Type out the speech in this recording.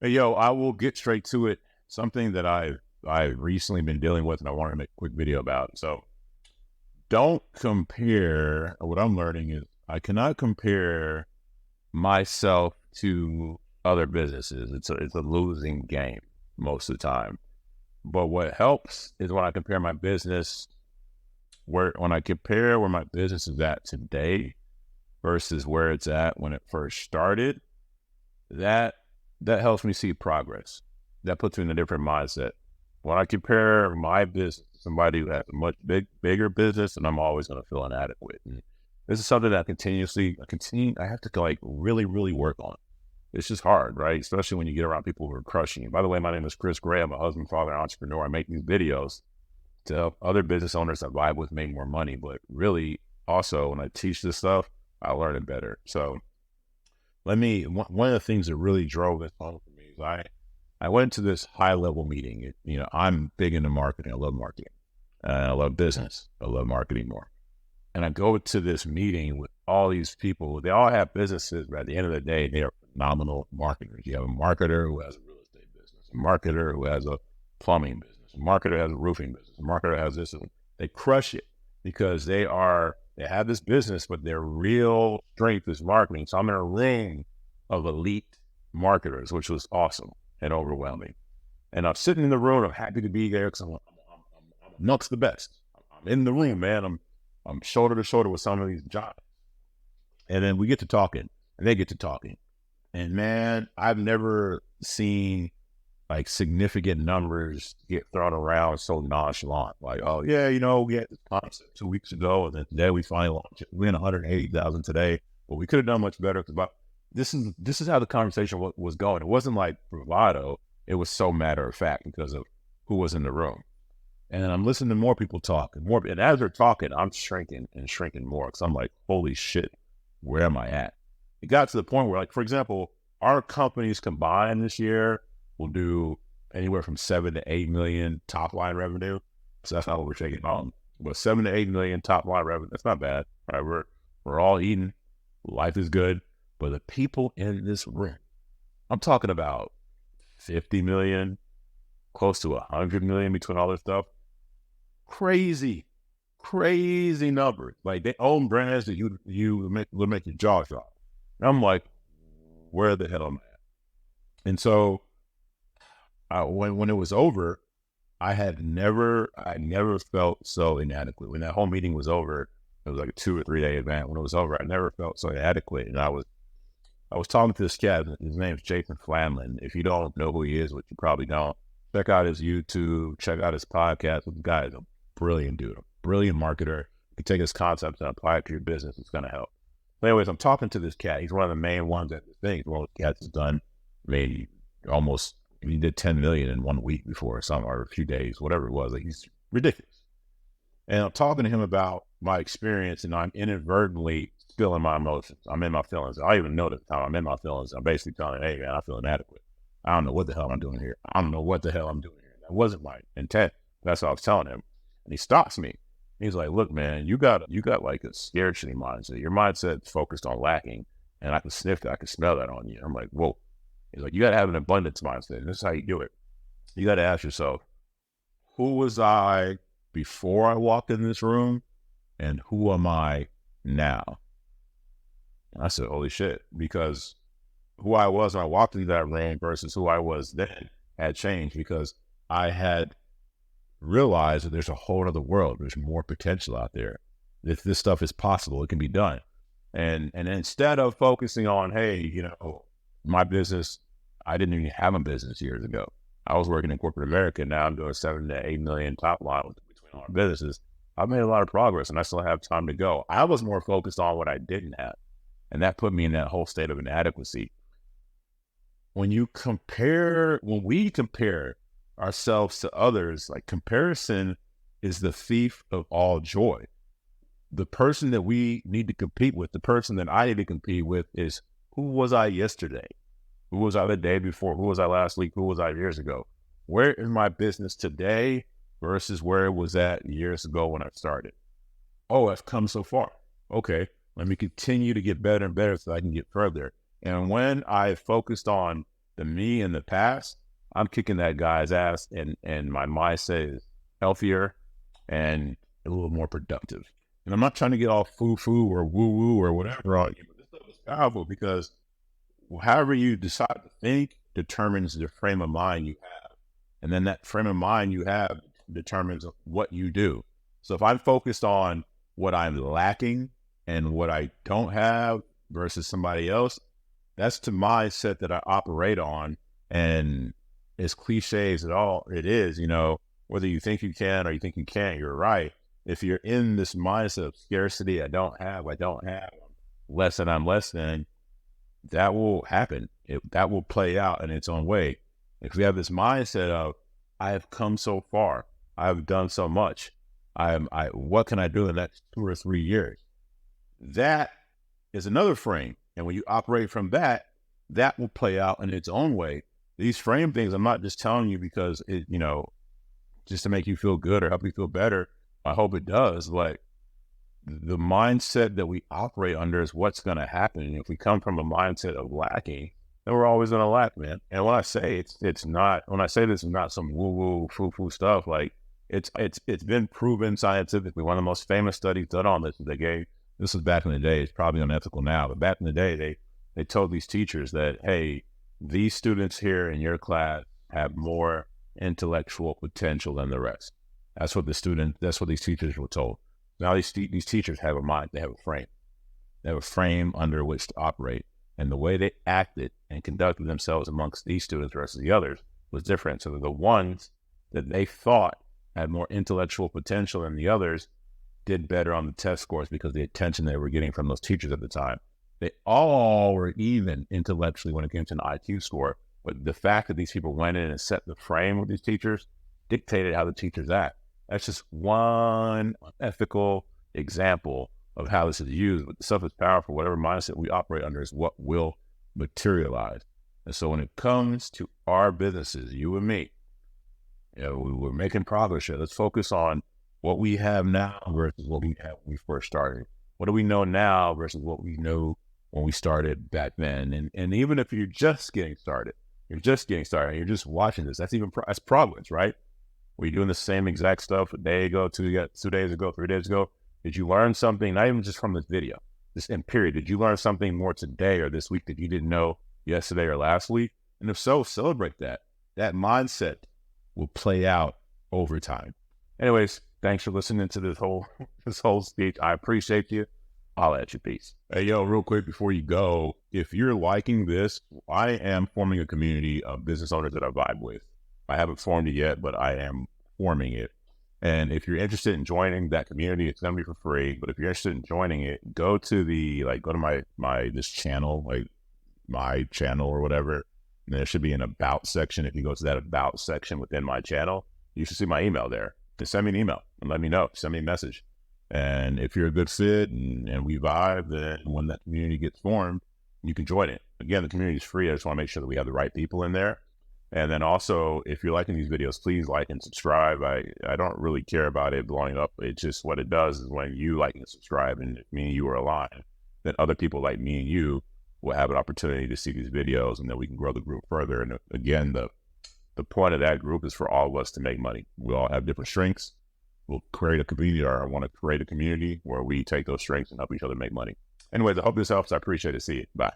Hey, yo, I will get straight to it. Something that I've recently been dealing with, and I wanted to make a quick video about. So, don't compare. What I'm learning is I cannot compare myself to other businesses. It's a losing game most of the time. But what helps is when I compare my business, when I compare where my business is at today versus where it's at when it first started. That that helps me see progress. That puts me in a different mindset. When I compare my business to somebody who has a much bigger business, and I'm always going to feel inadequate. And this is something that I have to like really, really work on. It's just hard, right? Especially when you get around people who are crushing you. By the way, my name is Chris Gray. I'm a husband, father, entrepreneur. I make these videos to help other business owners that vibe with make more money. But really, also when I teach this stuff, I learn it better. So one of the things that really drove this home for me is I went to this high level meeting. I'm big into marketing. I love marketing. I love business. I love marketing more. And I go to this meeting with all these people. They all have businesses, but at the end of the day, they are phenomenal marketers. You have a marketer who has a real estate business, a marketer who has a plumbing business, a marketer has a roofing business, a marketer has this. And they crush it because they have this business, but their real strength is marketing. So I'm in a ring of elite marketers, which was awesome and overwhelming. And I'm sitting in the room. I'm happy to be there because I'm amongst the best. I'm in the room, man. I'm shoulder to shoulder with some of these giants. And then we get to talking, and they get to talking. And man, I've never seen like significant numbers get thrown around so nonchalant. Like, oh yeah, we had this concept 2 weeks ago, and then today we finally launched it. We're in 180,000 today, but we could have done much better. Because this is how the conversation was going. It wasn't like bravado. It was so matter of fact because of who was in the room. And I'm listening to more people talk and more. And as they're talking, I'm shrinking and shrinking more because I'm like, holy shit, where am I at? It got to the point where, like, for example, our companies combined this year will do anywhere from 7 to 8 million top line revenue. So that's not what we're taking on. But 7 to 8 million top line revenue, that's not bad. Right? We're all eating. Life is good. But the people in this room, I'm talking about 50 million, close to 100 million between all this stuff. Crazy numbers. Like they own brands that would make your jaw drop. And I'm like, where the hell am I at? And so when it was over, I never felt so inadequate. When that whole meeting was over, it was like a 2 or 3 day event. When it was over, I never felt so inadequate. And I was talking to this cat. His name's Jason Flanlin. If you don't know who he is, which you probably don't, check out his YouTube, check out his podcast. The guy is a brilliant dude, a brilliant marketer. You can take his concepts and apply it to your business. It's going to help. But anyways, I'm talking to this cat. He's one of the main ones at this thing. One of the cats has done maybe he did 10 million in 1 week before or a few days, whatever it was. Like he's ridiculous. And I'm talking to him about my experience, and I'm inadvertently spilling my emotions. I'm in my feelings. I even know the time I'm in my feelings. I'm basically telling him, hey man, I feel inadequate. I don't know what the hell I'm doing here. I don't know what the hell I'm doing here. That wasn't my intent. That's what I was telling him. And he stops me. He's like, look, man, you got like a scarcity mindset. Your mindset's focused on lacking. And I can sniff that. I can smell that on you. I'm like, whoa. He's like, you got to have an abundance mindset. And this is how you do it. You got to ask yourself, who was I before I walked in this room? And who am I now? And I said, holy shit. Because who I was when I walked into that room versus who I was then had changed, because I had realized that there's a whole other world. There's more potential out there. If this stuff is possible, it can be done. And instead of focusing on, hey, my business, I didn't even have a business years ago. I was working in corporate America. Now I'm doing 7 to 8 million top line between all our businesses. I've made a lot of progress and I still have time to go. I was more focused on what I didn't have. And that put me in that whole state of inadequacy. When we compare ourselves to others, like comparison is the thief of all joy. The person that we need to compete with, the person that I need to compete with is, who was I yesterday? Who was I the day before? Who was I last week? Who was I years ago? Where is my business today versus where it was at years ago when I started? Oh, I've come so far. Okay, let me continue to get better and better so I can get further. And when I focused on the me in the past, I'm kicking that guy's ass, and my mindset is healthier and a little more productive. And I'm not trying to get all foo-foo or woo-woo or whatever on you, but this stuff is powerful because however you decide to think determines the frame of mind you have. And then that frame of mind you have determines what you do. So if I'm focused on what I'm lacking and what I don't have versus somebody else, that's the mindset that I operate on. And as cliche as it is, whether you think you can or you think you can't, you're right. If you're in this mindset of scarcity, I don't have, I'm less than, that will happen. That will play out in its own way. If we have this mindset of, I have come so far, I've done so much, what can I do in the next 2 or 3 years? That is another frame. And when you operate from that, that will play out in its own way. These frame things, I'm not just telling you because just to make you feel good or help you feel better. I hope it does. But the mindset that we operate under is what's going to happen. And if we come from a mindset of lacking, then we're always going to lack, man. And when I say it's not, when I say this is not some woo-woo, foo-foo stuff, like it's been proven scientifically. One of the most famous studies done on this is this was back in the day, it's probably unethical now, but back in the day, they told these teachers that, hey, these students here in your class have more intellectual potential than the rest. That's what these teachers were told. Now these teachers have a mind, they have a frame. They have a frame under which to operate. And the way they acted and conducted themselves amongst these students versus the others was different. So the ones that they thought had more intellectual potential than the others did better on the test scores because of the attention they were getting from those teachers at the time. They all were even intellectually when it came to an IQ score. But the fact that these people went in and set the frame with these teachers dictated how the teachers act. That's just one ethical example of how this is used. But the stuff is powerful. Whatever mindset we operate under is what will materialize. And so when it comes to our businesses, you and me, we're making progress here. Let's focus on what we have now versus what we had when we first started. What do we know now versus what we knew when we started back then? And even if you're just getting started, you're just watching this, that's progress, right? Were you doing the same exact stuff a day ago, 2 days ago, 3 days ago? Did you learn something, not even just from this video, just in period? Did you learn something more today or this week that you didn't know yesterday or last week? And if so, celebrate that. That mindset will play out over time. Anyways, thanks for listening to this whole speech. I appreciate you. I'll at you. Peace. Hey, yo, real quick before you go, if you're liking this, I am forming a community of business owners that I vibe with. I haven't formed it yet, but I am forming it. And if you're interested in joining that community, it's going to be for free. But if you're interested in joining it, go to this channel, like my channel or whatever. And there should be an about section. If you go to that about section within my channel, you should see my email there. Just send me an email and let me know. Send me a message. And if you're a good fit and we vibe, then when that community gets formed, you can join it. Again, the community is free. I just want to make sure that we have the right people in there. And then also, if you're liking these videos, please like and subscribe. I don't really care about it blowing up. It's just what it does is when you like and subscribe and me and you are aligned, then other people like me and you will have an opportunity to see these videos, and then we can grow the group further. And again, the point of that group is for all of us to make money. We all have different strengths. We'll create a community, or I want to create a community where we take those strengths and help each other make money. Anyways, I hope this helps. I appreciate it. See you. Bye.